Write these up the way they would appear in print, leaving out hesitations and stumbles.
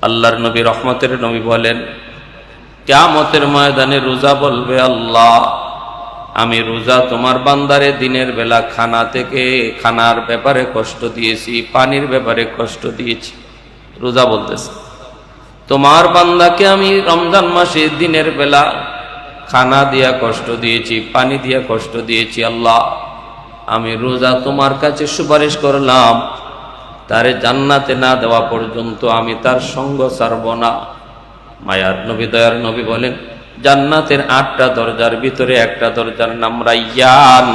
আল্লাহর নবী, রহমতের নবী বলেন, কিয়ামতের ময়দানে রোজা বলবে, আল্লাহ আমি রোজা তোমার বান্দারে দিনের বেলা খানার ব্যাপারে কষ্ট দিয়েছি, পানির ব্যাপারে কষ্ট দিয়েছি। রোজা বলতেছে, তোমার বান্দাকে আমি রমজান মাসে দিনের বেলা খানা দিয়া কষ্ট দিয়েছি, পানি দিয়া কষ্ট দিয়েছি। আল্লাহ আমি রোজা তোমার কাছে সুপারিশ করলাম, তারে জান্নাতে না দেওয়া পর্যন্ত আমি তার সঙ্গ ছাড়ব না। মায়ার নবী, দয়ার নবী বলেন, জান্নাতের 8টা দরজার ভিতরে একটা দরজার নাম রাইয়ান।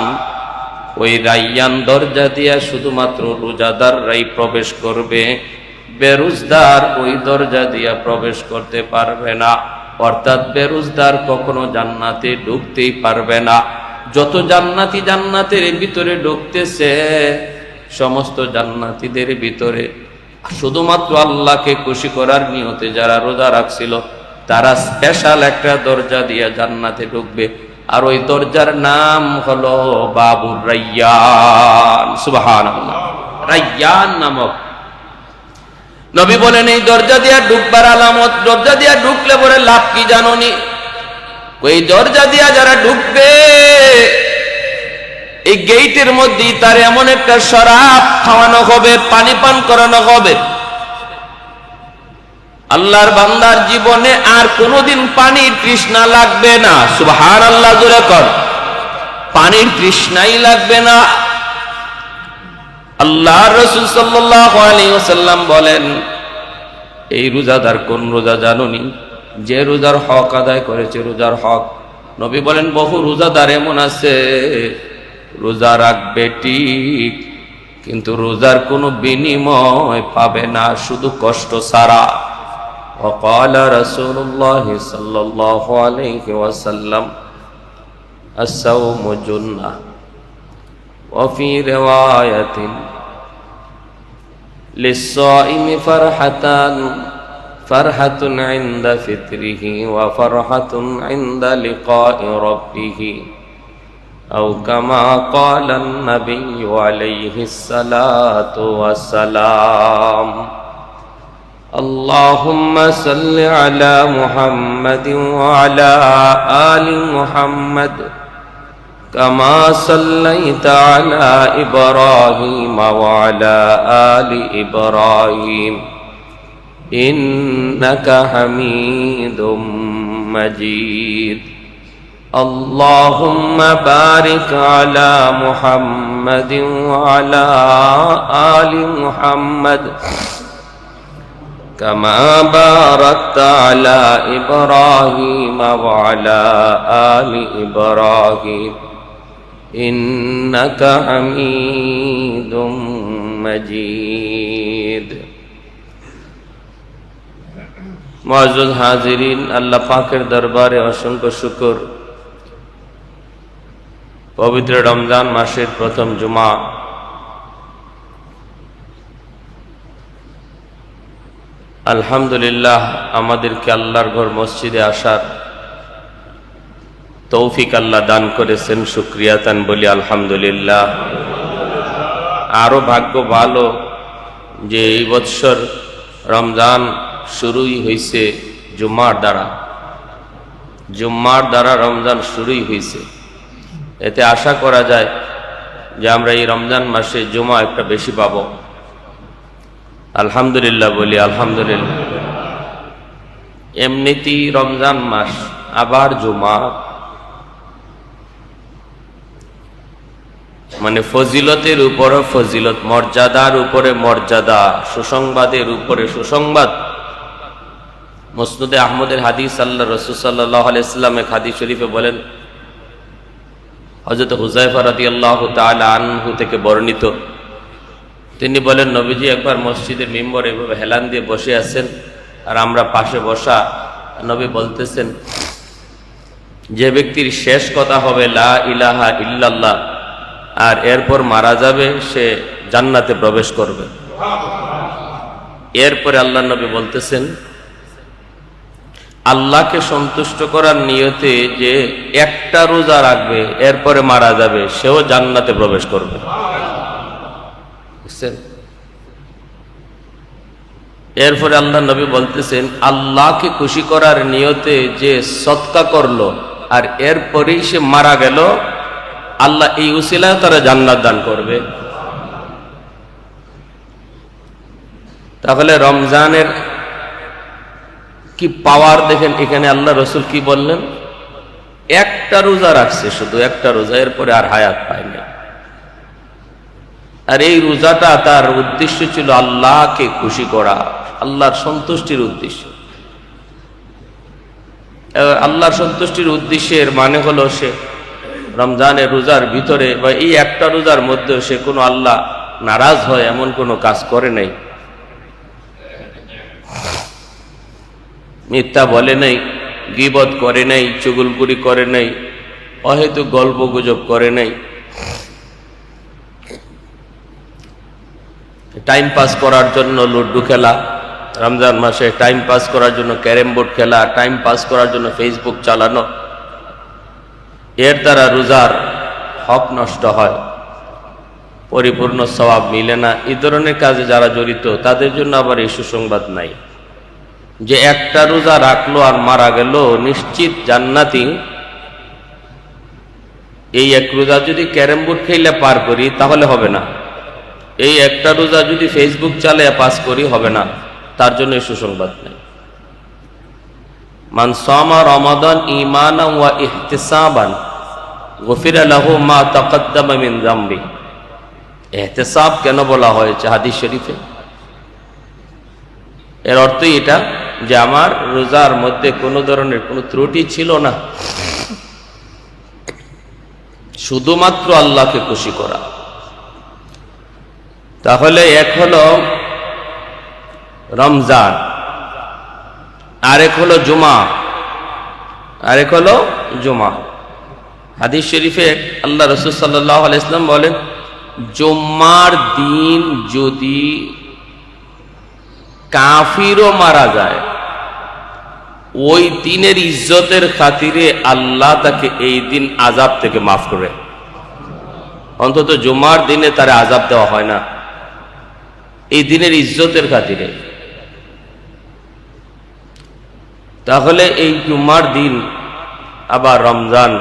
ওই রাইয়ান দরজা দিয়া শুধুমাত্র রোজাদাররাই প্রবেশ করবে, বেরোজদার ওই দরজা দিয়া প্রবেশ করতে পারবে না। অর্থাৎ বেরোজদার কখনো জান্নাতে ঢুকতেই পারবে না। যত জান্নাতি জান্নাতের ভিতরে ঢুকতেছে, সমস্ত জান্নাতীদের ভিতরে শুধুমাত্র আল্লাহকে খুশি করার নিয়তে যারা রোজা রাখছিল, তারা স্পেশাল একটা দরজা দিয়ে জান্নাতে ঢুকবে, আর ওই দরজার নাম হলো বাবুর রাইয়ান। সুবহানাল্লাহ, রাইয়ান নামক। নবী বলেন, এই দরজা দিয়ে ঢুকবার আলামত, দরজা দিয়ে ঢুকলে পরে লাভ কি জানোনি? ওই দরজা দিয়া যারা ঢুকবে, এই গেইটের মধ্যেই তার এমন একটা শরাব খাওয়ানো হবে, পানি পান করানো হবে, আল্লাহর বান্দার জীবনে আর কোনোদিন পানির তৃষ্ণা লাগবে না। সুবহানাল্লাহ, জোরে কর, পানির তৃষ্ণাই লাগবে না। আল্লাহর রাসূল সাল্লাল্লাহু আলাইহি ওয়াসাল্লাম বলেন, এই রোজাদার কোন রোজা জানোনি? যে রোজার হক আদায় করেছে, রোজার হক। নবী বলেন, বহু রোজাদার এমন আছে, রোজা রাখবে ঠিক, কিন্তু রোজার কোনো বিনিময় পাবে না, শুধু কষ্ট ছাড়া। وقال رسول الله صلى الله عليه وسلم الصوم جنة وفي رواية للصائم فرحة عند فطره وفرحة عند لقاء ربه أو كما قال النبي عليه الصلاة والسلام اللهم صل على محمد وعلى آل محمد كما صليت على إبراهيم وعلى آل إبراهيم إنك حميد مجيد اللهم بارك على محمد وعلى آل محمد كما باركت على إبراهيم وعلى آل إبراهيم إنك حميد مجيد মুআজ্জাজ হাজিরিন, আল্লাহ পাকের দরবারে অসংখ্য শুকর। পবিত্র রমজান মাসের প্রথম জুমা, আলহামদুলিল্লাহ আমাদেরকে আল্লাহর ঘর মসজিদে আসার তৌফিক আল্লাহ দান করেছেন। শুকরিয়া তান বলি আলহামদুলিল্লাহ। আরো ভাগ্য ভালো যে এই বৎসর রমজান শুরুই হয়েছে জুম্মার দ্বারা রমজান শুরুই হয়েছে। এতে আশা করা যায় যে আমরা এই রমজান মাসে জুমা একটা বেশি পাবো। আলহামদুলিল্লাহ বলি আলহামদুলিল্লাহ। এমনিতেই রমজান মাস, আবার জুমা, মানে ফজিলতের উপরে ফজিলত, মর্যাদার উপরে মর্যাদা, সুসংবাদের উপরে সুসংবাদ। মুসনাদে আহমদের হাদিস, আল্লাহ রাসূল সাল্লাল্লাহু আলাইহি ওয়াসাল্লাম এক হাদিস শরীফে বলেন, হযরত হুযায়ফা রাদিয়াল্লাহু তাআলা আনহু থেকে বর্ণিত, তিনি বলেন, নবীজি একবার মসজিদের মিম্বরে এভাবে হেলান দিয়ে বসে আছেন, আর আমরা পাশে বসা। নবী বলতেছেন, যে ব্যক্তির শেষ কথা হবে লা ইলাহা ইল্লাল্লাহ, আর এরপর মারা যাবে, সে জান্নাতে প্রবেশ করবে। এরপরে আল্লাহ নবী বলতেছেন, আল্লাহকে সন্তুষ্ট করার নিয়তে যে একটা রোজা রাখবে, এরপরে মারা যাবে, সেও জান্নাতে প্রবেশ করবে। এরপরে আল্লাহ নবী বলতেছেন, আল্লাহকে খুশি করার নিয়তে যে সদকা করলো আর এরপরেই সে মারা গেল, আল্লাহ এই উসিলায় তারা জান্নাত দান করবে। তাহলে রমজানের কি পাওয়ার দেখেন। এখানে আল্লাহ রসুল কি বললেন, একটা রোজা রাখছে, শুধু একটা রোজা, এরপরে আর হায়াত পায়নি। আর এই রোজাটা তার উদ্দেশ্য ছিল আল্লাহকে খুশি করা, আল্লাহর সন্তুষ্টির উদ্দেশ্য। আল্লাহর সন্তুষ্টির উদ্দেশ্যের মানে হলো সে রমজানের রোজার ভিতরে বা এই একটা রোজার মধ্যে সে কোনো আল্লাহ নারাজ হয় এমন কোনো কাজ করে নাই, মিথ্যা বলে নাই, গীবত করে নাই, চুগলখুরি করে নাই, অহেতুক গল্প গুজব করে নাই, টাইম পাস করার জন্য লুডু খেলা, রমজান মাসে টাইম পাস করার জন্য ক্যারেম বোর্ড খেলা, টাইম পাস করার জন্য ফেসবুক চালানো, এর দ্বারা রোজার হক নষ্ট হয়, পরিপূর্ণ সওয়াব মিলে না। এই ধরনের কাজে যারা জড়িত তাদের জন্য আবার এই সুসংবাদ নাই যে একটা রোজা রাখলো আর মারা গেল নিশ্চিত জান্নাতি। এই এক রোজা যদি ক্যারেম বোর্ড খেলে পার করি তাহলে হবে না, এই একটা রোজা যদি ফেসবুক চালিয়ে পাস করি হবে না, তার জন্য সুসংবাদ নেই। মান সামা রমাদান ঈমানান ওয়া ইহতিসাবান গুফিরা লাহু মা তাকদ্দামা মিন যামবি। ইহতিসাব কেন বলা হয়েছে হাদিস শরীফে? এর অর্থই এটা যে আমার রোজার মধ্যে কোনো ধরনের কোনো ত্রুটি ছিল না, শুধুমাত্র আল্লাহকে খুশি করা। তাহলে এক হলো রমজান, আরেক হলো জুমা, আরেক হলো জুমা। হাদিস শরীফে আল্লাহ রাসূল সাল্লাল্লাহু আলাইহি ওয়াসাল্লাম বলেন, জুম্মার দিন যদি কাফিরও মারা যায়, ওই দিনের ইজ্জতের খাতিরে আল্লাহ তাকে এই দিন আযাব থেকে মাফ করে। অন্তত জুমার দিনে তার আযাব দেওয়া হয় না, এই দিনের ইজ্জতের খাতিরে। তাহলে এই জুমার দিন আবার রমজান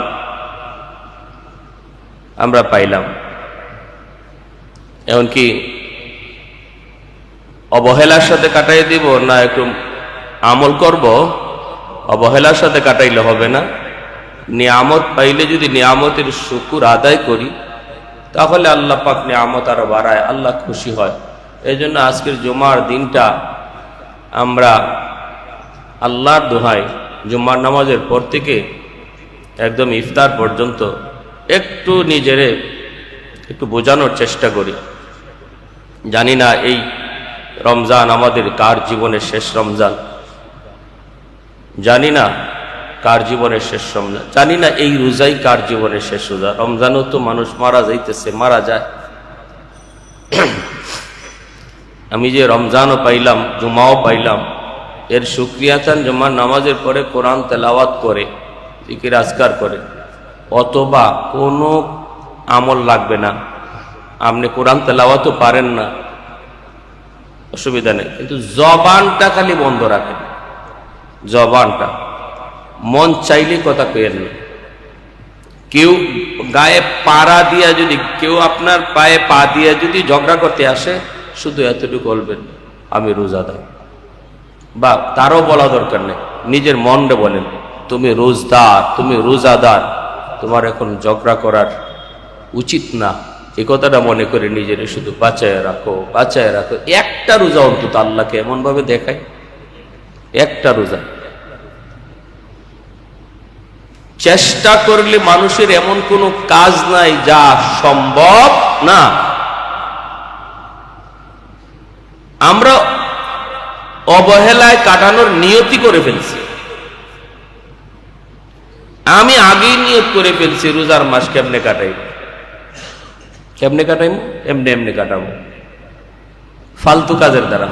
আমরা পাইলাম। এমনকি অবহেলার সাথে কাটাই দিব না একটু আমল করব? অবহেলার সাথে কাটাইলে হবে না। নিয়ামত পাইলে যদি নিয়ামতের শুকর আদায় করি তাহলে আল্লাহ পাক নিয়ামত আরো বাড়ায়, আল্লাহ খুশি হয়। এই জন্য আজকের জুমার দিনটা আমরা আল্লাহর দোহাই জুম্মার নামাজের পর থেকে একদম ইফতার পর্যন্ত একটু নিজেরে একটু বোঝানোর চেষ্টা করি। জানি না এই রমজান আমাদের কার জীবনের শেষ রমজান, জানি না কার জীবনের শেষ রমজান, জানি না এই রোজাই কার জীবনের শেষ রোজা। রমজানও তো মানুষ মারা যাইতেছে, মারা যায়। আমি যে রমজানও পাইলাম, জুমাও পাইলাম, এর শুকরিয়া চান জুমার নামাজের পরে কোরআন তেলাওয়াত করে, জিকির আজকার করে, অথবা কোনো আমল লাগবে না। আপনি কোরআন তেলাওয়াতও পারেন না, অসুবিধা নেই, কিন্তু জবানটা খালি বন্ধ রাখেন। জবানটা মন চাইলে কথা কইেন না। কেউ গায়ে পাড়া দিয়া যদি, কেউ আপনার পায়ে পা দিয়া যদি ঝগড়া করতে আসে, শুধু এতটুকু বলবেন আমি রোজাদার, বা তারও বলা দরকার নেই, নিজের মনটা বলেন তুমি রোজদার, তুমি রোজাদার, তোমার এখন ঝগড়া করার উচিত না। এই কথাটা মনে করে নিজের শুধু বাঁচায় রাখো, বাঁচায় রাখো। একটা রোজা অন্তত আল্লাহকে এমন ভাবে দেখায়, একটা রোজা। চেষ্টা করলে মানুষের এমন কোনো কাজ নাই যা সম্ভব না। আমরা অবহেলায় কাটানোর নিয়তি করে ফেলছি। আমি আগেই নিয়ত করে ফেলছি রোজার মাস কেমনে কাটাইব, কেমনে কাটাইব, এমনি এমনি কাটাবো, ফালতু কাজের দ্বারা,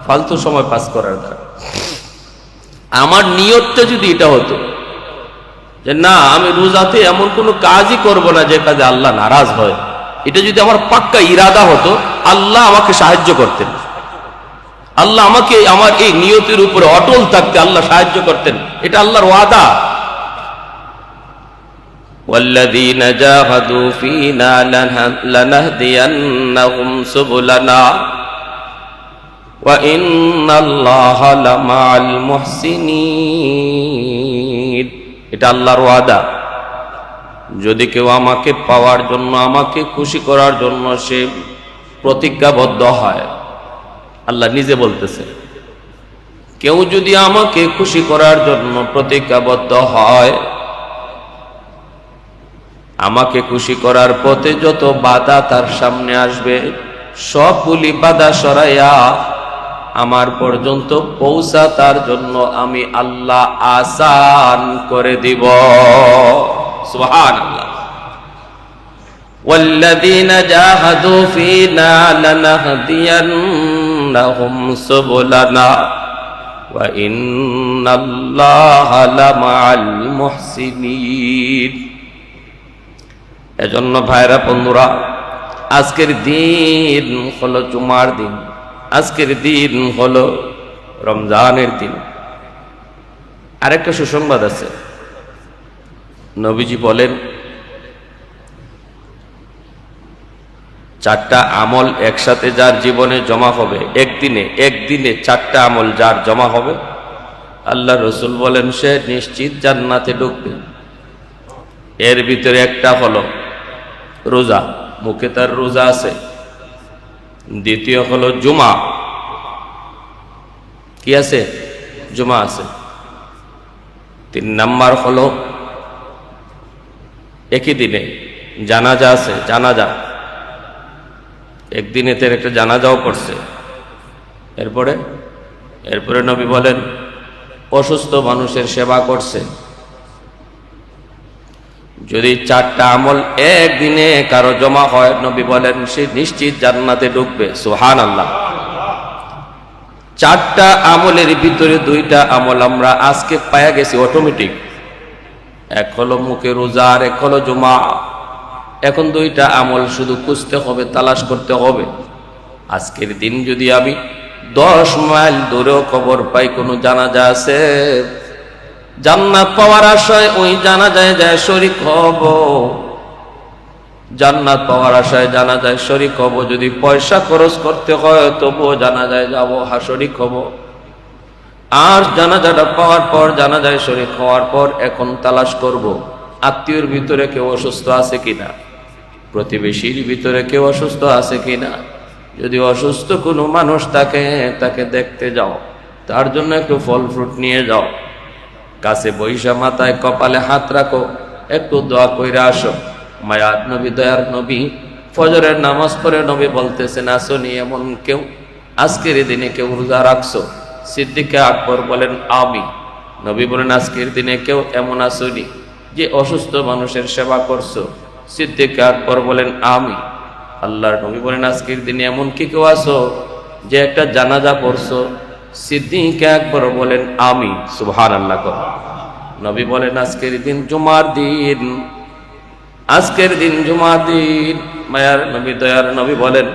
ফালতু সময় পাস করার দ্বারা। আমার নিয়তটা যদি এটা হতো যে না, আমি রোজাতে এমন কোনো কাজই করব না যে কাজে আল্লাহ নারাজ হয়, এটা যদি আমার পাক্কা ইরাদা হতো, আল্লাহ আমাকে সাহায্য করতেন। আল্লাহ আমাকে আমার এই নিয়তের উপরে অটল থাকতে আল্লাহ সাহায্য করতেন, এটা আল্লাহর ওয়াদা। والذين جاهدوا فينا لنهدينهم سبلنا وإن الله لمع المحسنين। এটা আল্লাহর ওয়াদা। যদি কেউ আমাকে পাওয়ার জন্য, আমাকে খুশি করার জন্য সে প্রতিজ্ঞাবদ্ধ হয়, আল্লাহ নিজে বলতেছে, কেউ যদি আমাকে খুশি করার জন্য প্রতিজ্ঞাবদ্ধ হয়, আমাকে খুশি করার পথে যত বাধা তার সামনে আসবে সবগুলি বাধা সরাইয়া আমার পর্যন্ত পৌঁছা তার জন্য আমি আল্লাহ আসান করে দিব। সুবহানাল্লাহ। والذين جاهدوا فينا لنهدينهم سبلنا وإن الله لمع المحسنين। এজন্য ভাইরা বন্ধুরা, আজকের দিন হলো জুমার দিন, আজকের দিন হলো রমজানের দিন। আরেকটা সুসংবাদ আছে, নবীজি বলেন চারটা আমল একসাথে যার জীবনে জমা হবে একদিনে চারটা আমল যার জমা হবে, আল্লাহ রসুল বলেন সে নিশ্চিত জান্নাতে ঢুকবে। এর ভিতরে একটা হলো রোজা, মুখে তার রোজা আছে। দ্বিতীয় হলো জুমা, কি আছে? জুমা আছে। 3 নাম্বার হলো একই দিনে জানাজা আছে, জানাজা একদিনে তের একটা জানাজাও পড়ছে। এরপরে নবী বলেন অসুস্থ মানুষের সেবা করছে। যদি চারটা আমল একদিনে কারো জমা হয়, নবী বলেন সে নিশ্চিত জান্নাতে ঢুকবে। সুবহানাল্লাহ। চারটা আমলের ভিতরে 2টা আমল আমরা আজকে পায়া গেছি অটোমেটিক। এক হলো মুখে রোজা আর এক হলো জুমা। এখন 2টা আমল শুধু খুঁজতে হবে, তালাশ করতে হবে। আজকের দিন যদি আমি 10 মাইল দূরেও খবর পাই কোনো জানাজা আছে, জান্নাত পাওয়ার আশায় ওই জানাজায় যায় শরীক হব। জান্নাত পাওয়ার আশায় জানাজায় শরীক হব। যদি পয়সা খরচ করতে হয় তবুও জানাজায় যাব, শরীক হব। আর জানাজাটা পাওয়ার পর, জানাজায় শরীক হওয়ার পর এখন তালাশ করব আত্মীয়র ভিতরে কেউ অসুস্থ আছে কিনা, প্রতিবেশীর ভিতরে কেউ অসুস্থ আছে কিনা। যদি অসুস্থ কোনো মানুষ তাকে দেখতে যাও, তার জন্য একটু ফল ফ্রুট নিয়ে যাও। কাছে বৈশা মাথায় কপালে হাত রাখো, একটু দোয়া কইরা আসো। মায়ার নবী, দয়ার নবী ফজরের নামাজ পড়ে নবী বলতেছেন আসনি এমন কেউ, আজকের দিনে কেউ রোজা রাখছো? সিদ্দিকে আকবর বলেন আমি। নবী বলেন আজকের দিনে কেউ এমন আসনি যে অসুস্থ মানুষের সেবা করছো? সিদ্দিকে আকবর বলেন আমি। আল্লাহর নবী বলেন আজকের দিনে এমন কি কেউ আসো যে একটা জানাজা পড়ছো? সিদ্দিকে আকবর বলেন আমি। সুবহানাল্লাহ। নবী বলেন আজকের দিন জুমার দিন, আজকের দিন জুমার দিন। মায়ার নবী, দয়ার নবী বলেন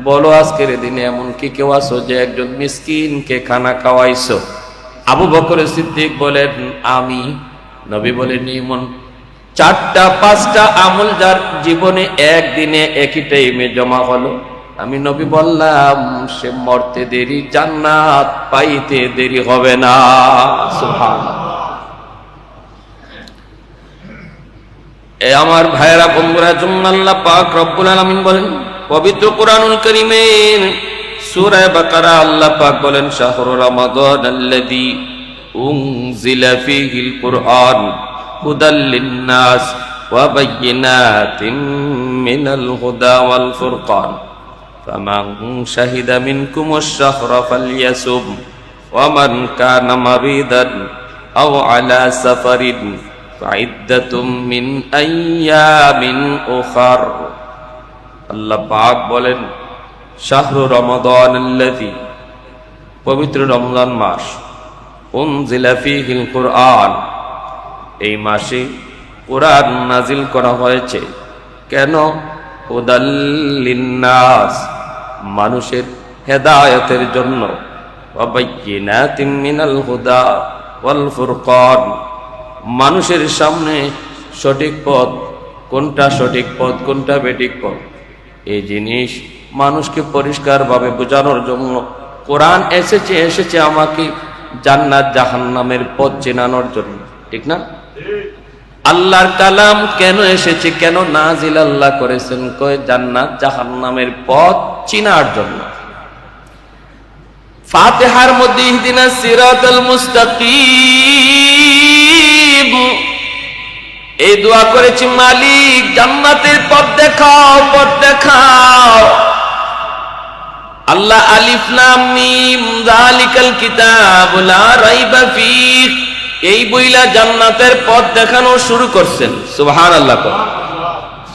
বলো আজকের দিনে এমন কি কেউ আসো যে একজন মিসকিনকে খানা খাওয়াইছো? আবু বকর সিদ্দিক বলেন আমি। নবী বলেন এমন 4টা 5টা আমল যার জীবনে একদিনে একই টাইমে জমা হলো, আমি নবী বললাম সে মরতে দেরি, জান্নাত পাইতে দেরি হবে না। সুবহানাল্লাহ। এ আমার ভাইরা বন্ধুরা, আল্লাহ পাক রব্বুল আলামিন বলেন পবিত্র কুরআনুল কারীমের সূরা বাকারা আল্লাহ পাক বলেন শাহরু রমাদানাল্লাযী উনজিলা ফীহিল কুরআন হুদাল লিন-নাস ওয়া বায়্যিনাতিন মিনাল হুদা ওয়াল ফুরকান ফামান শাহিদা মিনকুমুশ শাহরা ফালইয়াসুম ওয়া মান কানা মারিদান আও আলা সাফারিন ফাইদ্দাতুম মিন আইয়ামিন উখার। আল্লাহ পাক বলেন শাহরু রমাদানাল্লাযী, পবিত্র রমজান মাস, উনজিলা ফীহিল কুরআন, এই মাসে কুরআন নাজিল করা হয়েছে। কেন? হুদাল লিন-নাস, মানুষের হেদায়েতের জন্য। ওয়া বাইয়িনাতিম মিনাল হুদা ওয়াল ফুরকান। মানুষের সামনে সঠিক পথ কোনটা, সঠিক পথ কোনটা, বেঠিক পথ, এই জিনিস মানুষকে পরিষ্কারভাবে বোঝানোর জন্য কোরআন এসেছে আমাকে জান্নাত জাহান্নামের পথ চেনানোর জন্য, ঠিক না? আল্লাহর কালাম কেন এসেছে, কেন নাজিল আল্লাহ করেছেন? কয় জান্নাত জাহান্নামের পথ চিনার জন্য। ফাতিহার মধ্যে ইহদিনাস সিরাতাল মুস্তাকিম এই দোয়া করেছি, মালিক জান্নাতের পথ দেখাও, পথ দেখাও। আল্লাহ আলিফ লাম মিম যালিকাল কিতাবু লা রাইবা ফীহ এই বইলা জান্নাতের পথ দেখানো শুরু করছেন। সুবহানাল্লাহ।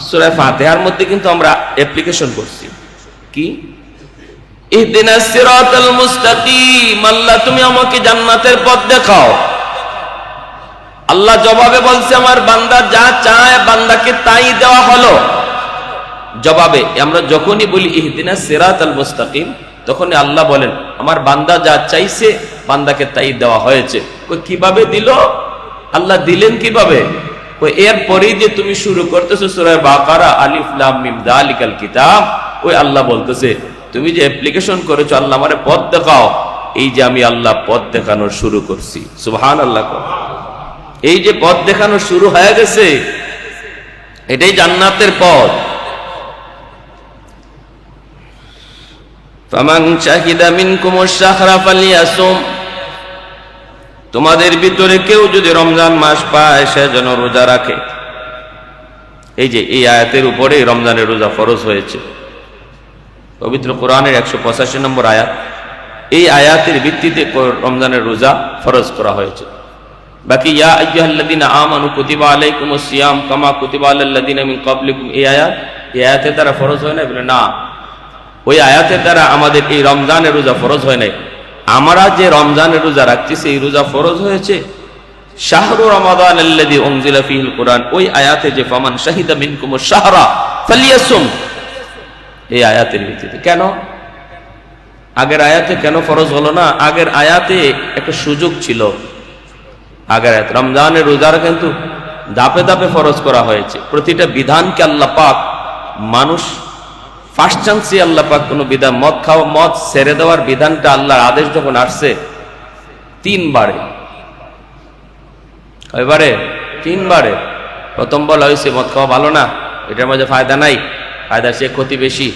সূরা ফাতিহার মধ্যে কিন্তু আমরা অ্যাপ্লিকেশন করছি কি, ইহদিনাস সিরাতাল মুস্তাকিম, আল্লাহ তুমি আমাকে জান্নাতের পথ দেখাও। আল্লাহ জবাবে বলছে আমার বান্দা যা চায় বান্দাকে তাই দেওয়া হলো। জবাবে আমরা যখনই বলি ইহদিনাস সিরাতাল মুস্তাকিম, তখনই আল্লাহ বলেন আমার বান্দা যা চাইছে বান্দাকে তাই দেওয়া হয়েছে। কিভাবে দিল আল্লাহ, দিলেন কিভাবে? এরপরেই যে তুমি শুরু করতেছো সূরা বাকারা আলিফ লাম মিম যালিকাল কিতাব, ওই আল্লাহ বলতেছে তুমি যে অ্যাপ্লিকেশন করেছো আল্লাহ আমারে পথ দেখাও, এই যে আমি আল্লাহ পথ দেখানো শুরু করছি। সুবহানাল্লাহ। এই যে পথ দেখানো শুরু হয়ে গেছে, এটাই জান্নাতের পথ। ফামান শাহিদা মিনকুমুশ শাহরা ফালিয়াসুম, তোমাদের ভিতরে কেউ যদি রমজান মাস পায় সে যেন রোজা রাখে। এই যে এই আয়াতের উপরে রমজানের রোজা ফরজ হয়েছে, পবিত্র কোরআনের 185 নম্বর আয়াত। এই আয়াতের ভিত্তিতে রমজানের রোজা ফরজ করা হয়েছে। বাকি ইয়া আইয়ুহাল্লাযীনা আমানু কুতিবা আলাইকুমুস সিয়াম কামা কুতিবা আলাল লাযীনা মিন ক্বাবলিকুম, এই আয়াতের দ্বারা ফরজ হয় না? বলে না, ওই আয়াতের দ্বারা আমাদের এই রমজানের রোজা ফরজ হয় নাই। আমরা যে রমজানের রোজা রাখতেছি এই রোজা ফরজ হয়েছে শাহরু রমাদান আল্লাযী উনজিলা ফীহিল কুরআন, ওই আয়াতে যে ফামান শাহিদা মিনকুমুশ শাহরা ফালিয়াসুম, এই আয়াতের ভিত্তিতে। কেন আগের আয়াতে কেন ফরজ হলো না? আগের আয়াতে একটা সুযোগ ছিল। আগের আয়াত রমজানের রোজার কিন্তু ধাপে ধাপে ফরজ করা হয়েছে। প্রতিটা বিধানকে আল্লাহ পাক, মানুষ ফার্স্ট চান্সে আল্লাহ পাক কোনো বিধান, মদ খাওয়া, মদ ছেড়ে দেওয়ার বিধানটা আল্লাহর আদেশ যখন আসছে 3 বারে, কয়বারে? 3 বারে। প্রথম বলা হয়েছে মদ খাওয়া ভালো না, এটার মধ্যে ফায়দা নাই, ফায়দার সে ক্ষতি বেশি।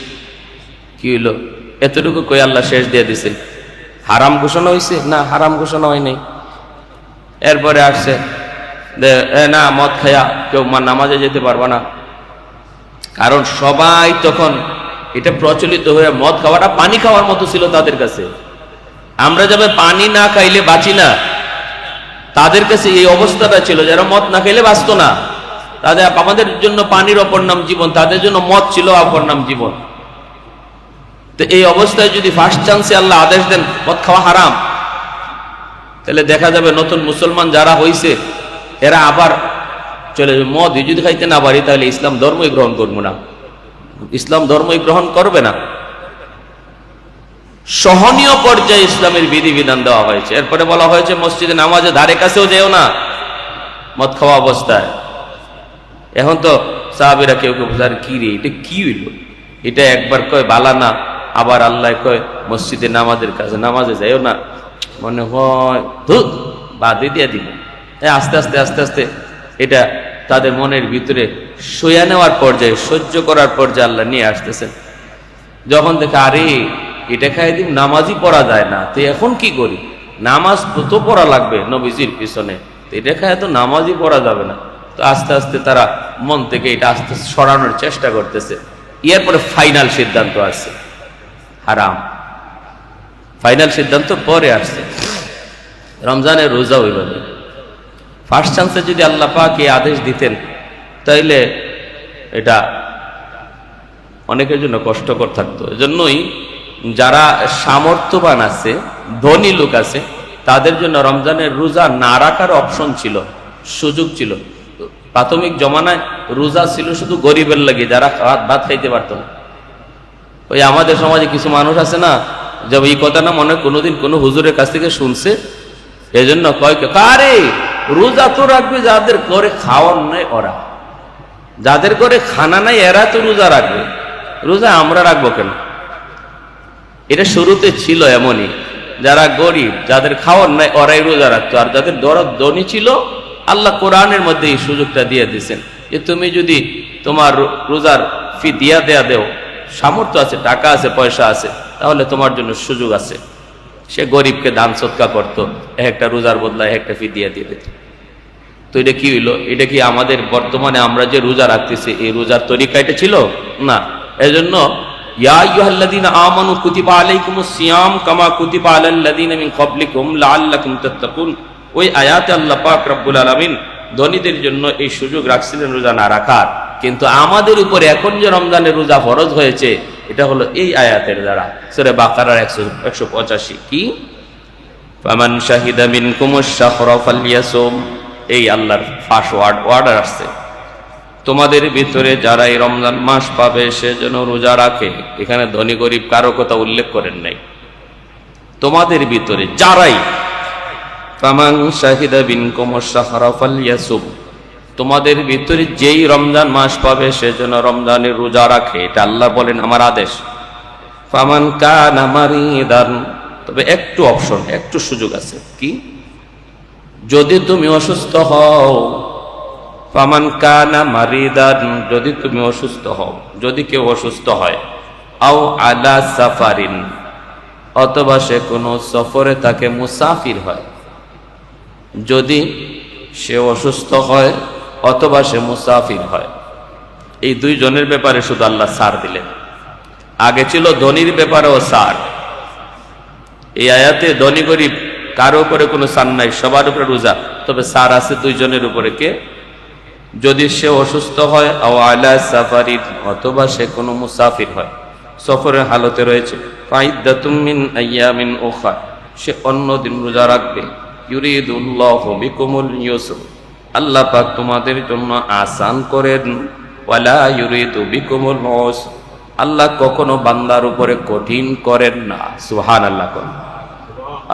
কি হইলো? এতটুকু কই আল্লাহ শেষ দিয়ে দিছে। হারাম ঘোষণা হয়েছে না? হারাম ঘোষণা হয় নাই। এরপরে আসছে না মদ খায়া কেউ নামাজে যেতে পারবে না, কারণ সবাই তখন এটা প্রচলিত হয়ে মদ খাওয়াটা পানি খাওয়ার মতো ছিল তাদের কাছে। আমরা যাবে পানি না খাইলে বাঁচি না, তাদের কাছে এই অবস্থাটা ছিল, যারা মদ না খাইলে বাঁচতো না। তাদের আমাদের জন্য পানির অপর নাম জীবন, তাদের জন্য মদ ছিল অপর নাম জীবন। তো এই অবস্থায় যদি ফার্স্ট চান্সে আল্লাহ আদেশ দেন মদ খাওয়া হারাম, তাহলে দেখা যাবে নতুন মুসলমান যারা হইছে এরা আবার চলে যাবে। মদ যদি খাইতে না পারি তাহলে ইসলাম ধর্মই গ্রহণ করবো না, ইসলাম ধর্মই গ্রহণ করবে না। সহনীয় পর্যায়ে ইসলামের বিধিবিধান দেওয়া হয়েছে। এরপরে বলা হয়েছে মসজিদে নামাজে ধারে কাছেও যেও না মদ খাওয়া অবস্থায়। এখন তো সাহাবীরা কেউ কেউ বোঝার কি রে, এটা কি হইল? এটা একবার কয় বালা না, আবার আল্লাহ কয় মসজিদে নামাজের কাছে নামাজে যাইও না, মনে হয় ধুত বাদে দিয়ে দিব। আস্তে আস্তে আস্তে আস্তে এটা তাদের মনের ভিতরে সইয়া নেওয়ার পর্যায়ে, সহ্য করার পর্যায়ে আল্লাহ নিয়ে আসতেছেন। যখন দেখে আরে এটা খাই দিব, নামাজই পড়া যায় না, তো এখন কি করি? নামাজ তো পড়া লাগবে নবীজির পিছনে, এটা খায় তো নামাজই পড়া যাবে না। তো আস্তে আস্তে তারা মন থেকে এটা আস্তে আস্তে সরানোর চেষ্টা করতেছে। এরপরে ফাইনাল সিদ্ধান্ত আসছে হারাম। ফাইনাল সিদ্ধান্ত পরে আসছে। রমজানের রোজা ওইভাবে ফার্স্ট চান্সে যদি আল্লাহ পাক এই আদেশ দিতেন তাইলে এটা অনেকের জন্য কষ্টকর থাকতো। এজন্যই যারা সামর্থ্যবান আছে, ধনী লোক আছে, তাদের জন্য রমজানের রোজা না রাখার অপশন ছিল, সুযোগ ছিল। প্রাথমিক জমানায় রোজা ছিল শুধু গরিবের লাগে, যারা ভাত খাইতে পারত না। ওই আমাদের সমাজে কিছু মানুষ আছে না, যে এই কথা না মনে কোনোদিন কোনো হুজুরের কাছ থেকে শুনছে, এই জন্য কয় কারে রোজা তো রাখবে যাদের করে খাওয়ার নাই ওরা, যাদের করে খানা নাই এরা তো রোজা রাখবে, রোজা আমরা রাখবো কেন? এটা শুরুতে ছিল এমনই, যারা গরিব যাদের খাওয়ার নাই ওরাই রোজা রাখতো, আর যাদের ধনী ছিল আল্লাহ কোরআনের মধ্যে এই সুযোগটা দিয়ে দিয়েছেন যে তুমি যদি তোমার রোজার ফি দেয়া দেও, সামর্থ্য আছে, টাকা আছে, পয়সা আছে, তাহলে তোমার জন্য সুযোগ আছে। সে গরিবকে দান সৎকা করতো, একটা রোজার বদলায় একটা ফি দিয়ে দিত। তো এটা কি হইলো? এটা কি আমাদের বর্তমানে আমরা যে রোজা রাখতেছি এই রোজার তরিকা এটা ছিল না। এজন্য ইয়া আইয়ুহাল্লাযীনা আমানু কুতিবা আলাইকুমুস সিয়াম কামা কুতিবা আলাল্লাযীনা মিন ক্বাবলিকুম লাআল্লাকুম তাত্তাকুন, ওই আয়াতে আল্লাহ পাক রব্বুল আলামিন ধনীদের জন্য এই সুযোগ রাখছিলেন রোজা না রাখার, কিন্তু আমাদের উপরে এখন যে রমজানের রোজা ফরজ হয়েছে এটা হলো এই আয়াতের দ্বারা। সূরা বাকারার 185 কি ফামান শাহিদা মিনকুমুশ শাহরা ফালইয়াসুম, এই আল্লাহর ফাঁস অর্ডার আসছে, তোমাদের ভিতরে যারা এই রমজান মাস পাবে সে যেন রোজা রাখে। এখানে ধনী গরিব কারো কথা উল্লেখ করেন নাই, তোমাদের ভিতরে যারাই, ফামান শাহিদা মিনকুমুশ শাহরা ফালইয়াসুম, তোমাদের ভিতরে যেই রমজান মাস পাবে সে যেন রমজানের রোজা রাখে, এটা আল্লাহ বলেন আমার আদেশ। ফামান কানা মারিদান, তবে একটু অপশন, একটু সুযোগ আছে, কি? যদি তুমি অসুস্থ হও, ফামান কানা মারিদান, যদি তুমি অসুস্থ হও, যদি কেউ অসুস্থ হয়, আও আলা সাফারিন, অথবা সে কোনো সফরে তাকে মুসাফির হয়, যদি সে অসুস্থ হয় অথবা সে মুসাফির হয়, এই দুইজনের ব্যাপারে শুধু আল্লাহ ছাড় দিলেন। আগে ছিল ধনীর ব্যাপারেও ছাড়, এই আয়াতে ধনী গরিব কারো উপরে কোনো ছাড় নাই, সবার উপরে রোজা, তবে ছাড় আছে দুইজনের উপরে। কে? যদি সে অসুস্থ হয়, আও আলা সাফারিন, অথবা সে কোনো মুসাফির হয়, সফরের হালতে রয়েছে, ফাইদ্দাতুম মিন আইয়ামিন উখরা, সে অন্য দিন রোজা রাখবে। ইউরিদুল্লাহু বিকুমুল ইউসর, আল্লাহ পাক তোমাদের জন্য আসান করেন, ওয়ালা ইউরিদু বিকুমুল উসর, আল্লাহ কখনো বান্দার উপরে কঠিন করেন না। সুবহানাল্লাহ।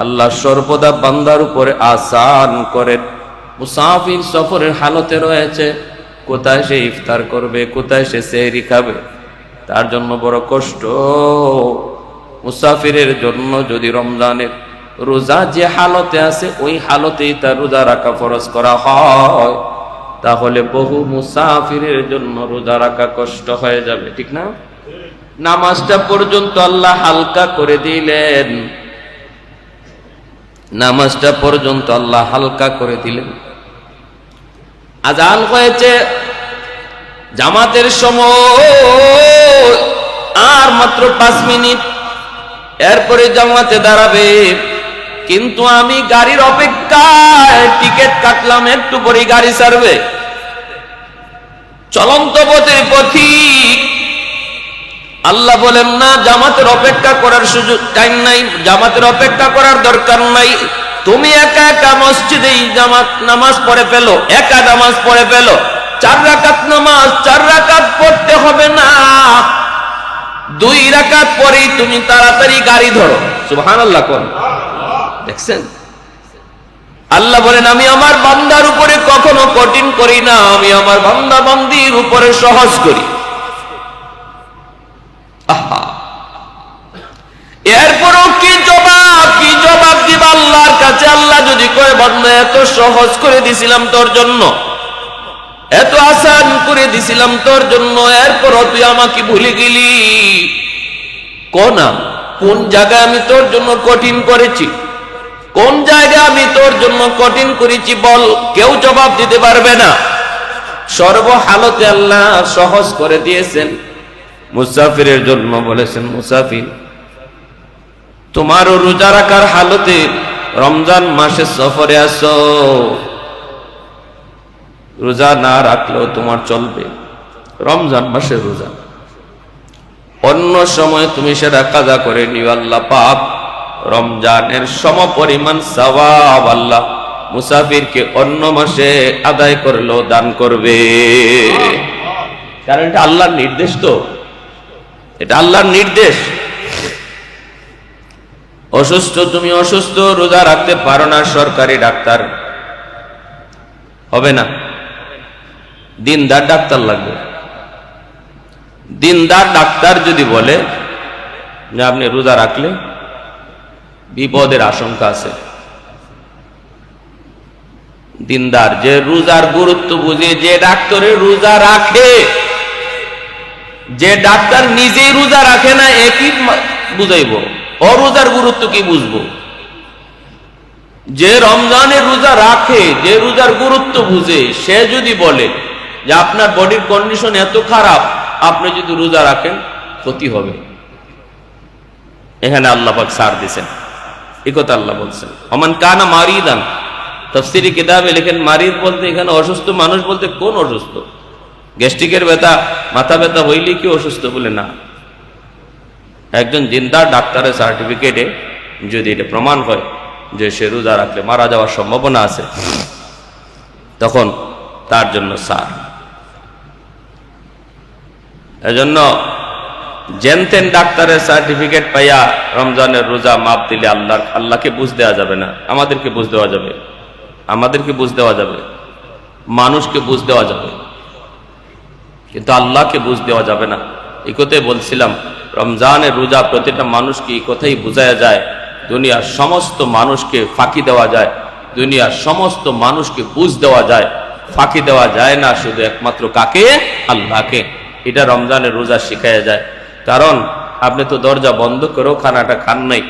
আল্লাহ সর্বদা বান্দার উপরে আসান করেন। মুসাফির সফরের হালতে রয়েছে, কোথায় সে ইফতার করবে, কোথায় সে সেহরি খাবে, তার জন্য বড় কষ্ট। মুসাফিরের জন্য যদি রমজানের রোজা যে হালতে আছে ওই হালতেই তার রোজা রাখা ফরজ করা হয়, তাহলে বহু মুসাফিরের জন্য রোজা রাখা কষ্ট হয়ে যাবে, ঠিক না? নামাজটা পর্যন্ত আল্লাহ হালকা করে দিলেন, নামাজটা পর্যন্ত আল্লাহ হালকা করে দিলেন। আজান হয়েছে, জামাতের সময় আর মাত্র 5 মিনিট, এরপরে জামাতে দাঁড়াবে, কিন্তু আমি গাড়ির অপেক্ষায় টিকিট কাটলাম, একটু পরে গাড়ি ছাড়বে। চলন্ত পথের পথিক, আল্লাহ বলেন না জামাতের অপেক্ষা করার সুযোগ টাইম নাই, জামাতের অপেক্ষা করার দরকার নাই, তুমি একা একা মসজিদেই জামাত নামাজ পড়ে ফেলো, একা নামাজ পড়ে ফেলো। 4 রাকাত নামাজ 4 রাকাত পড়তে হবে না, 2 রাকাত পরেই তুমি তাড়াতাড়ি গাড়ি ধরো। সুবহানাল্লাহ। কোন দেখছেন? আল্লাহ বলেন আমি আমার বান্দার উপরে কখনো কঠিন করি না, আমি আমার বান্দা বান্দির উপরে সহজ করি। এরপরও কি জবাব দিবা আল্লাহর কাছে? আল্লাহ যদি কয় বান্দা এত সহজ করে দিছিলাম তোর জন্য, এত আসান করে দিছিলাম তোর জন্য, এরপরও তুই আমাকে ভুলে গেলি, কোন জায়গায় আমি তোর জন্য কঠিন করেছি? কোন জায়গায় আমি তোর জন্য কঠিন করেছি বল? কেউ জবাব দিতে পারবে না। সর্বহালতে আল্লাহ সহজ করে দিয়েছেন। মুসাফিরের জন্য বলেছেন, মুসাফির তোমারও রোজা রাখার হালতে রমজান মাসে সফরে আসো, রোজা না রাখলেও তোমার চলবে, রমজান মাসে রোজা। অন্য সময় তুমি সেটা কাজা করে নিও, আল্লাহ পাক রমজানের সমপরিমাণ সওয়াব আল্লাহ মুসাফিরকে অন্য মাসে আদায় করলেও দান করবে। কারণ এটা আল্লাহর নির্দেশ, তো এটা আল্লাহর নির্দেশ। অসুস্থ, তুমি অসুস্থ, রোজা রাখতে পারো না, সরকারি ডাক্তার হবে না, দিনদার ডাক্তার লাগবে। দিনদার ডাক্তার যদি বলে যে আপনি রোজা রাখলে বিপদের আশঙ্কা আছে, দিনদার যে রোজার গুরুত্ব বুঝে, যে ডাক্তারে রোজা রাখে, যে ডাক্তার নিজেই রোজা রাখে না, একই বুঝাইব অরোজার গুরুত্ব কি বুঝবো। যে রমজানের রোজা রাখে, যে রোজার গুরুত্ব বুঝে, সে যদি বলে যে আপনার বডির কন্ডিশন এত খারাপ, আপনি যদি রোজা রাখেন ক্ষতি হবে, এখানে আল্লাহ পাক ছাড় দিয়েছেন। এই কথা আল্লাহ বলছেন, ওমান কানা মারিদান, তাফসীরি কিতাবে লেখেন মারিদ বলতে এখানে অসুস্থ মানুষ বলতে কোন অসুস্থ? গ্যাস্ট্রিকের ব্যথা, মাথা ব্যথা হইলে কি অসুস্থ বলে না। একজন জিন্দার ডাক্তারের সার্টিফিকেটে যদি এটা প্রমাণ হয় যে সে রোজা রাখলে মারা যাওয়ার সম্ভাবনা আছে, তখন তার জন্য সার। এজন্য জেনতেন ডাক্তারের সার্টিফিকেট পাইয়া রমজানের রোজা মাপ দিলে আল্লাহকে বুঝ দেওয়া যাবে না, আমাদেরকে বুঝ দেওয়া যাবে, আমাদেরকে বুঝ দেওয়া যাবে, মানুষকে বুঝ দেওয়া যাবে, কিন্তু আল্লাহকে বুঝ দেওয়া যাবে না। এই কথাই বলছিলাম, রমজানের রোজা প্রতিটা মানুষকে এই কথাই বোঝায়া যায়, দুনিয়ার সমস্ত মানুষকে ফাঁকি দেওয়া যায়, দুনিয়ার সমস্ত মানুষকে বুঝ দেওয়া যায়, ফাঁকি দেওয়া যায় না শুধু একমাত্র কাকে? আল্লাহকে। এটা রমজানের রোজা শিখাইয়া যায়। কারণ আপনি তো দরজা বন্ধ করেও খানাটা খান নাই,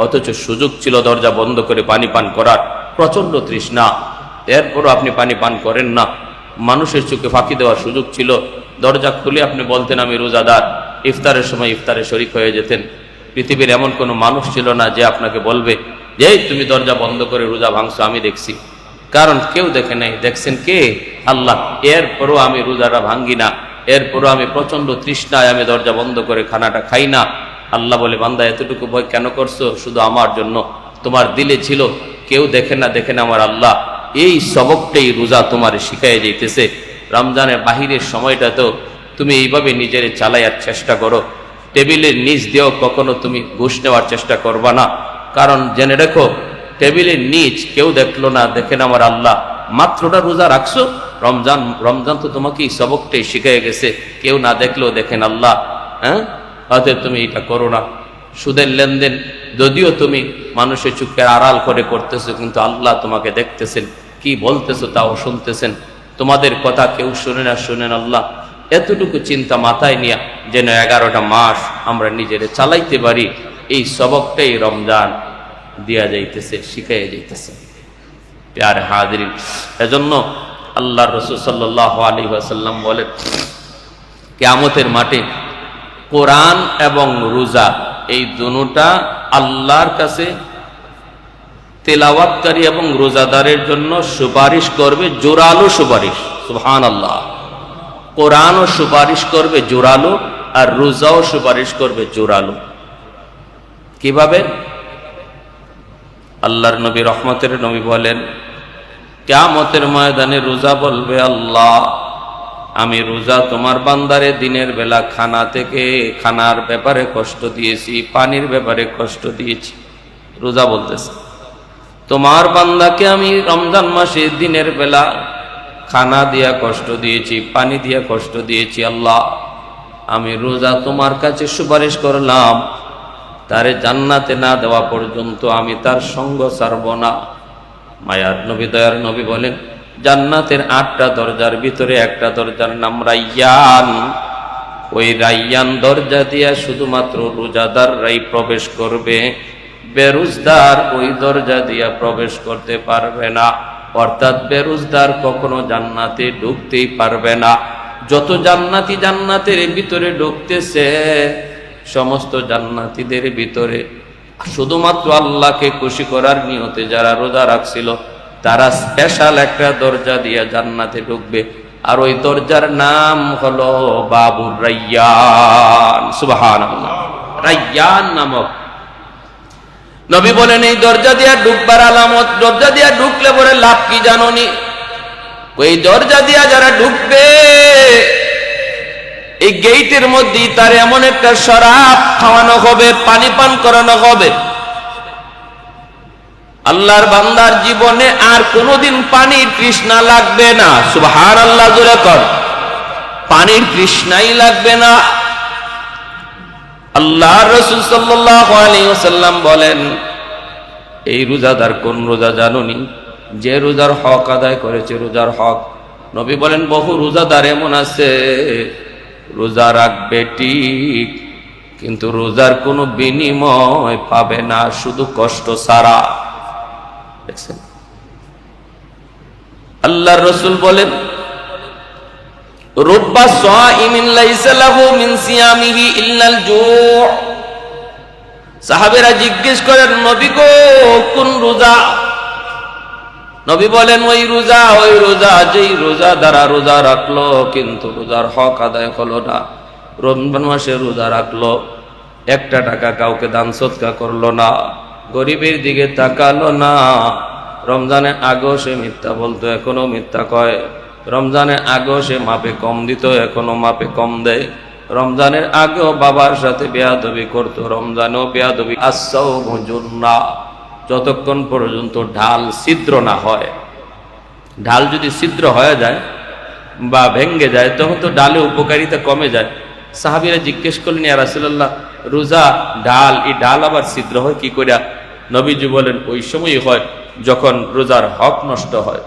অথচ সুযোগ ছিল দরজা বন্ধ করে পানি পান করার, প্রচন্ড তৃষ্ণা, এরপরও আপনি পানি পান করেন না। মানুষের চোখে ফাঁকি দেওয়ার সুযোগ ছিল, দরজা খুলে আপনি বলতেন আমি রোজাদার, ইফতারের সময় ইফতারে শরীক হয়ে যেতেন। পৃথিবীর এমন কোনো মানুষ ছিল না যে আপনাকে বলবে যে এই তুমি দরজা বন্ধ করে রোজা ভাঙছো, আমি দেখছি। কারণ কেউ দেখে নাই, দেখছেন কে? আল্লাহ। এরপরও আমি রোজাটা ভাঙ্গি না, এরপরও আমি প্রচন্ড তৃষ্ণায় আমি দরজা বন্ধ করে খানাটা খাই না। আল্লাহ বলে বান্দা এতটুকু ভয় কেন করছো? শুধু আমার জন্য, তোমার দিলে ছিল, কেউ দেখে না, দেখে না আমার আল্লাহ। এই সবকটাই রোজা তোমার শিখাইয়া যাইতেছে। রমজানের বাহিরের সময়টা তো তুমি এইভাবে নিজের চালাইয়ার চেষ্টা করো। টেবিলের নিচ দিয়েও কখনো তুমি ঘুষ নেওয়ার চেষ্টা করবা না, কারণ জেনে রেখো টেবিলের নিচ কেউ দেখলো না, দেখেন আমার আল্লাহ। মাত্রটা রোজা রাখছো, রমজান তো তোমাকে এই সবকটাই শিখাই গেছে, কেউ না দেখলেও দেখেন আল্লাহ। হ্যাঁ, অতএব তুমি এটা করো না। সুদের লেনদেন যদিও তুমি মানুষের চোখের আড়াল করে করতেছো, কিন্তু আল্লাহ তোমাকে দেখতেছেন, কি বলতেছো তাও শুনতেছেন। তোমাদের কথা কেউ শুনে না, শুনেন আল্লাহ। এতটুকু চিন্তা মাথায় নিয়ে যেন 11টা মাস আমরা নিজের চালাইতে পারি, এই সবকটাই রমজান দিয়া যাইতেছে, শিখাইয়া যাইতেছে। প্যারে হাজিরিন, এজন্য আল্লাহর রাসূল সাল্লাল্লাহু আলাইহি ওয়াসাল্লাম বলেন, কিয়ামতের মাঠে কোরআন এবং রোজা এই দুটোটা আল্লাহর কাছে তেলাওয়াতকারী এবং রোজাদারের জন্য সুপারিশ করবে, জোরালো সুপারিশ। সুবহানাল্লাহ। কোরআনও সুপারিশ করবে জোরালো, আর রোজাও সুপারিশ করবে জোরালো। কিভাবে? আল্লাহর নবী, রহমতের নবী বলেন, কিয়ামতের ময়দানে রোজা বলবে, আল্লাহ আমি রোজা তোমার বান্দারে দিনের বেলা খানা থেকে খানার ব্যাপারে কষ্ট দিয়েছি, পানির ব্যাপারে কষ্ট দিয়েছি। রোজা বলতেছে, তোমার বান্দাকে আমি রমজান মাসে দিনের বেলা খানা দিয়া কষ্ট দিয়েছি, পানি দিয়া কষ্ট দিয়েছি। আল্লাহ আমি রোজা তোমার কাছে সুপারিশ করলাম, তারে জান্নাতে না দেওয়া পর্যন্ত আমি তার সঙ্গ ছাড়ব না। মায়ার নবী, দয়ার নবী বলেন, জান্নাতের 8টা দরজার ভিতরে একটা দরজার নাম রাইয়ান। ওই রাইয়ান দরজা দিয়া শুধুমাত্র রোজাদাররাই প্রবেশ করবে, বেরোজদার ওই দরজা দিয়া প্রবেশ করতে পারবে না। অর্থাৎ বেরোজদার কখনো জান্নাতে ঢুকতেই পারবে না। যত জান্নাতি জান্নাতের ভিতরে ঢুকতেছে, সমস্ত জান্নাতীদের ভিতরে শুধুমাত্র আল্লাহকে খুশি করার নিয়তে যারা রোজা রাখছিল, তারা স্পেশাল একটা দরজা দিয়ে জান্নাতে ঢুকবে, আর ওই দরজার নাম হলো বাবুর রাইয়ান। সুবহানাল্লাহ। রাইয়ান নামক নবী বলেন, এই দরজা দিয়ে ঢুকবার আলামত, দরজা দিয়ে ঢুকলে পরে লাভ কি জানোনি? ওই দরজা দিয়া যারা ঢুকবে, এই গেটের মধ্যেই তার এমন একটা শরাব খাওয়ানো হবে, পানি পান করানো হবে, আল্লাহর বান্দার জীবনে আর কোনোদিন পানির তৃষ্ণা লাগবে না। সুবহানাল্লাহ, জোরে কর। পানির তৃষ্ণাই লাগবে না। আল্লাহর রাসূল সাল্লাল্লাহু আলাইহি ওয়াসাল্লাম বলেন, এই রোজাদার কোন রোজা জানোনি? যে রোজার হক আদায় করেছে, রোজার হক। নবী বলেন, বহু রোজাদার এমন আছে রোজা রাখবে ঠিক, কিন্তু রোজার কোনো বিনিময় পাবে না, শুধু কষ্ট ছাড়া। দেখছেন? আল্লাহর রাসূল বলেন, রুব্বা সাইমিন লাইসা লাহু মিন সিয়ামিহি ইল্লাল জু'। সাহাবেরা জিজ্ঞেস করেন, নবী গো, কোন রোজা? নবী বলেন, ওই রোজা যেই রোজা দ্বারা রোজা রাখলো কিন্তু রোজার হক আদায় হলো না। রমজান মাসে রোজা রাখলো, একটা টাকা কাউকে দান সদকা করলো না, গরিবের দিকে তাকালো না। রমজানের আগেও সে মিথ্যা বলতো, এখনো মিথ্যা কয়। রমজানের আগেও সে মাপে কম দিত, এখনো মাপে কম দেয়। রমজানের আগেও বাবার সাথে বেয়াদবি করতো, রমজানেও বেয়াদবি। আস-সাওমু জুন্নাহ, যতক্ষণ পর্যন্ত ঢাল ছিদ্র না হয়। ঢাল যদি ছিদ্র হয়ে যায় বা ভেঙ্গে যায়, তখন তো ডালে উপকারিতা কমে যায়। সাহাবীরা জিজ্ঞেস করলেন, ইয়া রাসূলুল্লাহ, রোজা ঢাল, এই ঢাল আবার ছিদ্র হয় কি করে? নবীজি বলেন, ওই সময়ই হয় যখন রোজার হক নষ্ট হয়।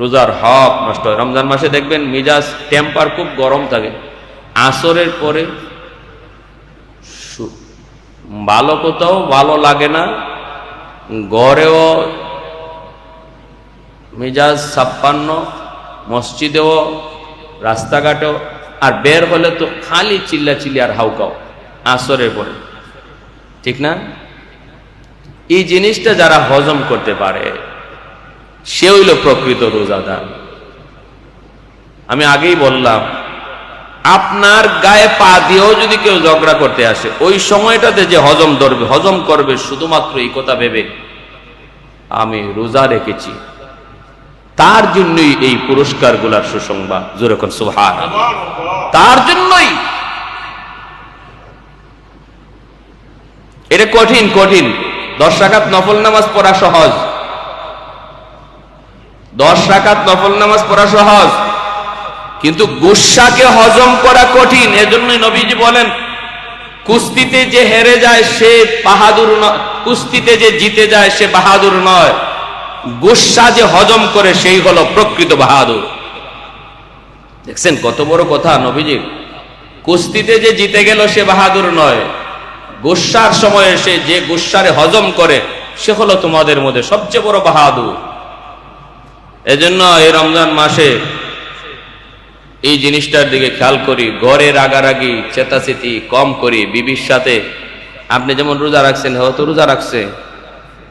রোজার হক নষ্ট হয়। রমজান মাসে দেখবেন মিজাজ টেম্পার খুব গরম থাকে। আসরের পরে ভালো কোথাও ভালো লাগে না, ঘরেও মিজাজ 56, মসজিদেও রাস্তাঘাটেও, আর বের হলে তো খালি চিল্লাচিল্লি আর হাউকাও আসরের পরে, ঠিক না? এই জিনিসটা যারা হজম করতে পারে সে হইল প্রকৃত রোজাদার। আমি আগেই বললাম, আপনার গায়ে পা দিয়েও যদি কেউ ঝগড়া করতে আসে, ওই সময়টাতে যে হজম করবে শুধুমাত্র এই কথা ভেবে আমি রোজা রেখেছি, তার জন্যই এই পুরস্কার গুলার সুসংবাদ। জোরে কোন সুবহানাল্লাহ। তার জন্যই। এটা কঠিন। 10 রাকাত নফল নামাজ পড়া সহজ, 10 রাকাত নফল নামাজ পড়া সহজ, কিন্তু গুসাকে হজম করা কঠিন। এজন্যই নবীজি বলেন, কুস্তিতে যে হেরে যায় সে বাহাদুর নয়, কুস্তিতে যে জিতে যায় সে বাহাদুর নয়, গুসা যে হজম করে সেই হলো প্রকৃত বাহাদুর। দেখছেন কত বড় কথা নবীজির? কুস্তিতে যে জিতে গেল সে বাহাদুর নয়, গুসার সময়ে সে যে গুসারে হজম করে সে হলো তোমাদের মধ্যে সবচেয়ে বড় বাহাদুর। এজন্য এই রমজান মাসে এই জিনিসটার দিকে খেয়াল করি, ঘরে রাগারাগি চেতাচেতি কম করি। বিবির সাথে আপনি যেমন রোজা রাখছেন, হয়তো রোজা রাখছে,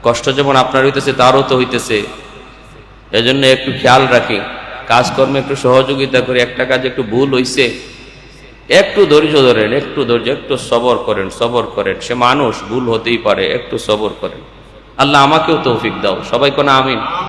কষ্ট যেমন আপনার হইতেছে তারও তো হইতেছে। এজন্য একটু খেয়াল রাখি, কাজকর্মে একটু সহযোগিতা করি। একটা কাজ একটু ভুল হইছে, একটু ধৈর্য ধরেন, একটু সবর করেন। সে মানুষ, ভুল হতেই পারে, একটু সবর করেন। আল্লাহ আমাকেও তৌফিক দাও। সবাই কোন আমিন।